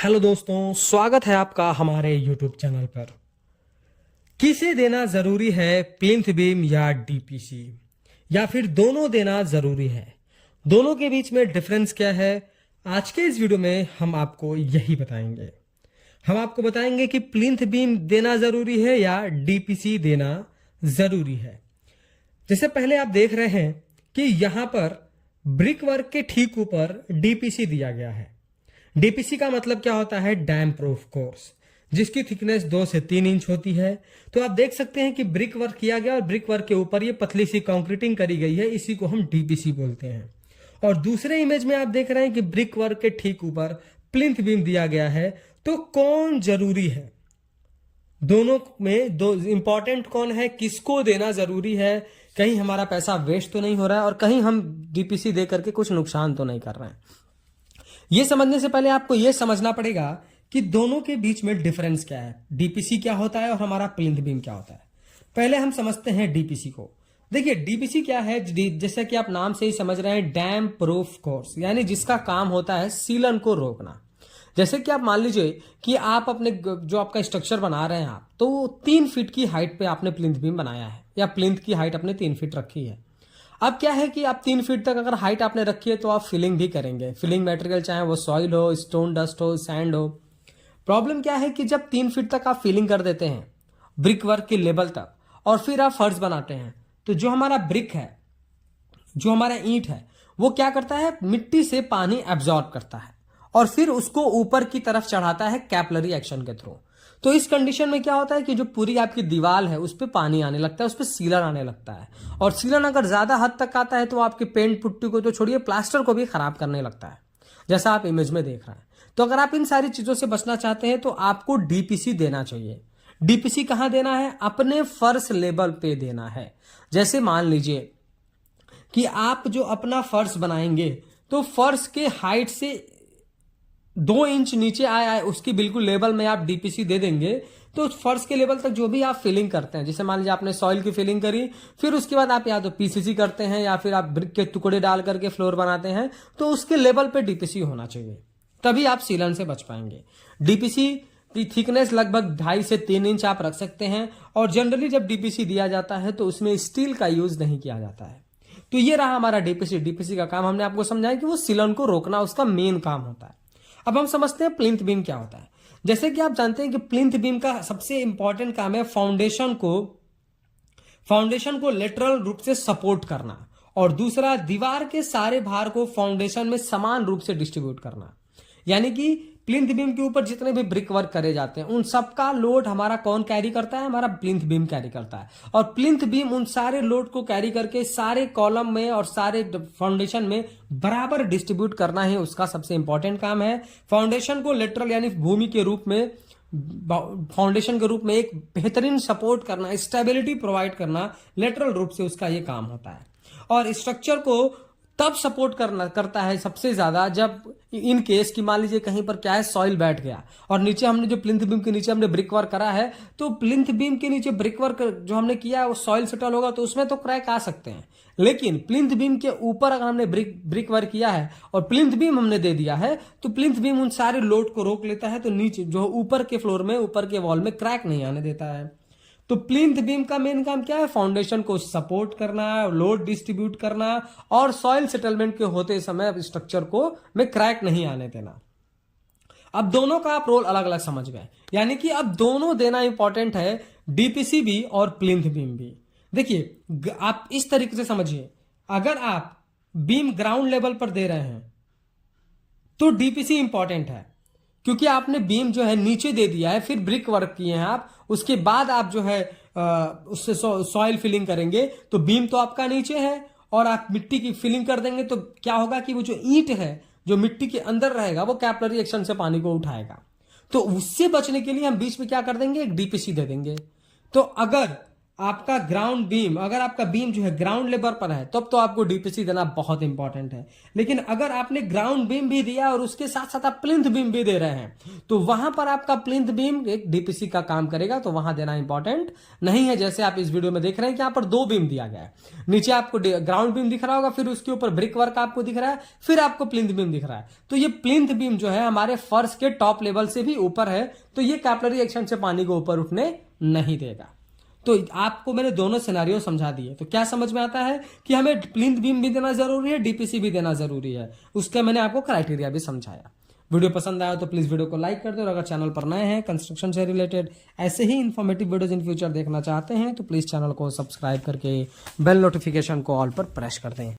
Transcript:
Hello दोस्तों, स्वागत है आपका हमारे YouTube चैनल पर। किसे देना जरूरी है, प्लिंथ बीम या डीपीसी, या फिर दोनों देना जरूरी है? दोनों के बीच में डिफरेंस क्या है? आज के इस वीडियो में हम आपको यही बताएंगे। हम आपको बताएंगे कि प्लिंथ बीम देना जरूरी है या डीपीसी देना जरूरी है। जैसे पहले आप देख रहे हैं कि यहां पर ब्रिक वर्क के ठीक ऊपर डीपीसी दिया गया है। डीपीसी का मतलब क्या होता है? डैम प्रूफ कोर्स, जिसकी थिकनेस 2 से 3 इंच होती है। तो आप देख सकते हैं कि ब्रिक वर्क किया गया और ब्रिक वर्क के ऊपर ये पतली सी कंक्रीटिंग करी गई है, इसी को हम डीपीसी बोलते हैं। और दूसरे इमेज में आप देख रहे हैं कि ब्रिक वर्क के ठीक ऊपर प्लिंथ बीम दिया गया है। तो कौन जरूरी है? दोनों में दो इंपॉर्टेंट कौन है, किसको देना जरूरी है? कहीं हमारा पैसा वेस्ट तो नहीं हो रहा है और कहीं हम डीपीसी दे करके कुछ नुकसान तो नहीं कर रहे हैं। ये समझने से पहले आपको यह समझना पड़ेगा कि दोनों के बीच में डिफरेंस क्या है, डीपीसी क्या होता है और हमारा प्लिंथ बीम क्या होता है। पहले हम समझते हैं डीपीसी को। देखिए, डीपीसी क्या है? जैसे कि आप नाम से ही समझ रहे हैं, डैम प्रूफ कोर्स, यानी जिसका काम होता है सीलन को रोकना। जैसे कि आप मान लीजिए कि आप अपने जो आपका स्ट्रक्चर बना रहे हैं आप, तो 3 फीट की हाइट पे आपने प्लिंथ बीम बनाया है या प्लिंथ की हाइट अपने 3 फीट रखी है। अब क्या है कि आप 3 फीट तक अगर हाइट आपने रखी है तो आप फिलिंग भी करेंगे। फिलिंग मटेरियल चाहे वो सॉइल हो, स्टोन डस्ट हो, सैंड हो। प्रॉब्लम क्या है कि जब 3 फीट तक आप फिलिंग कर देते हैं ब्रिक वर्क की लेवल तक और फिर आप फर्श बनाते हैं, तो जो हमारा ब्रिक है, जो हमारा ईंट है, वो क्या करता है? मिट्टी से पानी एब्जॉर्ब करता है और फिर उसको ऊपर की तरफ चढ़ाता है कैपिलरी एक्शन के थ्रू। तो इस कंडीशन में क्या होता है कि जो पूरी आपकी दीवार है उस पर पानी आने लगता है, उस पर सीलन आने लगता है। और सीलन अगर ज्यादा हद तक आता है तो आपके पेंट पुट्टी को तो छोड़िए, प्लास्टर को भी खराब करने लगता है, जैसा आप इमेज में देख रहे हैं। तो अगर आप इन सारी चीजों से बचना चाहते हैं तो आपको डीपीसी देना चाहिए। डीपीसी कहां देना है? अपने फर्श लेवल पे देना है। जैसे मान लीजिए कि आप जो अपना फर्श बनाएंगे तो फर्श के हाइट से 2 इंच नीचे आया है, उसकी बिल्कुल लेवल में आप डीपीसी दे देंगे तो फर्श के लेवल तक जो भी आप फिलिंग करते हैं, जैसे मान लीजिए आपने सॉइल की फिलिंग करी, फिर उसके बाद आप या तो पीसीसी करते हैं या फिर आप ब्रिक के टुकड़े डाल करके फ्लोर बनाते हैं, तो उसके लेवल पे डीपीसी होना चाहिए, तभी आप सीलन से बच पाएंगे। डीपीसी की थिकनेस लगभग 2.5 से 3 इंच आप रख सकते हैं। और जनरली जब डीपीसी दिया जाता है तो उसमें स्टील का यूज नहीं किया जाता है। तो ये रहा हमारा डीपीसी। डीपीसी का काम हमने आपको समझाया कि वो सीलन को रोकना उसका मेन काम होता है। अब हम समझते हैं प्लिंथ बीम क्या होता है। जैसे कि आप जानते हैं कि प्लिंथ बीम का सबसे इंपॉर्टेंट काम है फाउंडेशन को लेटरल रूप से सपोर्ट करना, और दूसरा दीवार के सारे भार को फाउंडेशन में समान रूप से डिस्ट्रीब्यूट करना। यानी कि प्लिंथ बीम के ऊपर जितने भी ब्रिक वर्क करे जाते हैं उन सबका लोड हमारा कौन कैरी करता है? हमारा प्लिंथ बीम कैरी करता है। और प्लिंथ बीम उन सारे लोड को कैरी करके सारे कॉलम में और सारे फाउंडेशन में बराबर डिस्ट्रीब्यूट करना ही उसका सबसे इंपॉर्टेंट काम है। फाउंडेशन को लेटरल यानी भूमि के रूप में, फाउंडेशन के रूप में एक बेहतरीन सपोर्ट करना, स्टेबिलिटी प्रोवाइड करना, लेटरल रूप से उसका यह काम होता है। और स्ट्रक्चर को तब सपोर्ट करता है सबसे ज्यादा जब इन केस कि मान लीजिए कहीं पर क्या है, सॉइल बैठ गया और नीचे हमने जो प्लिंथ बीम के नीचे हमने ब्रिक वर्क करा है, तो प्लिंथ बीम के नीचे ब्रिक वर्क जो हमने किया है वो सॉइल सेटल होगा तो उसमें तो क्रैक आ सकते हैं। लेकिन प्लिंथ बीम के ऊपर अगर हमने ब्रिक वर्क किया है और प्लिंथ बीम हमने दे दिया है तो प्लिंथ बीम उन सारे लोड को रोक लेता है, तो नीचे जो ऊपर के फ्लोर में, ऊपर के वॉल में क्रैक नहीं आने देता है। तो प्लिंथ बीम का मेन काम क्या है? फाउंडेशन को सपोर्ट करना, लोड डिस्ट्रीब्यूट करना और सॉइल सेटलमेंट के होते समय स्ट्रक्चर को में क्रैक नहीं आने देना। अब दोनों का आप रोल अलग अलग समझ गए, यानी कि अब दोनों देना इंपॉर्टेंट है, डीपीसी भी और प्लिंथ बीम भी। देखिए, आप इस तरीके से समझिए, अगर आप बीम ग्राउंड लेवल पर दे रहे हैं तो डीपीसी इंपॉर्टेंट है, क्योंकि आपने बीम जो है नीचे दे दिया है, फिर ब्रिक वर्क किए हैं आप, उसके बाद आप जो है उससे सॉइल फिलिंग करेंगे, तो बीम तो आपका नीचे है और आप मिट्टी की फिलिंग कर देंगे तो क्या होगा कि वो जो ईंट है जो मिट्टी के अंदर रहेगा वो कैपिलरी एक्शन से पानी को उठाएगा। तो उससे बचने के लिए हम बीच में क्या कर देंगे? एक डीपीसी दे देंगे। तो अगर आपका ग्राउंड बीम, अगर आपका बीम जो है ग्राउंड लेवल पर है तब तो आपको डीपीसी देना बहुत इंपॉर्टेंट है। लेकिन अगर आपने ग्राउंड बीम भी दिया और उसके साथ साथ आप प्लिंथ बीम भी दे रहे हैं तो वहां पर आपका प्लिंथ बीम एक डीपीसी का काम करेगा, तो वहां देना इंपॉर्टेंट नहीं है। जैसे आप इस वीडियो में देख रहे हैं कि यहां पर 2 बीम दिया गया है, नीचे आपको ग्राउंड बीम दिख रहा होगा, फिर उसके ऊपर ब्रिक वर्क आपको दिख रहा है, फिर आपको प्लिंथ बीम दिख रहा है। तो ये प्लिंथ बीम जो है हमारे फर्श के टॉप लेवल से भी ऊपर है, तो ये कैपिलरी एक्शन से पानी को ऊपर उठने नहीं देगा। तो आपको मैंने दोनों सिनेरियो समझा दिए, तो क्या समझ में आता है कि हमें प्लिंथ बीम भी देना जरूरी है, डीपीसी भी देना जरूरी है। उसका मैंने आपको क्राइटेरिया भी समझाया। वीडियो पसंद आया तो प्लीज वीडियो को लाइक कर दो, और अगर चैनल पर नए हैं कंस्ट्रक्शन से रिलेटेड ऐसे ही इन्फॉर्मेटिव वीडियोज इन फ्यूचर देखना चाहते हैं तो प्लीज चैनल को सब्सक्राइब करके बेल नोटिफिकेशन को ऑल पर प्रेस कर दें।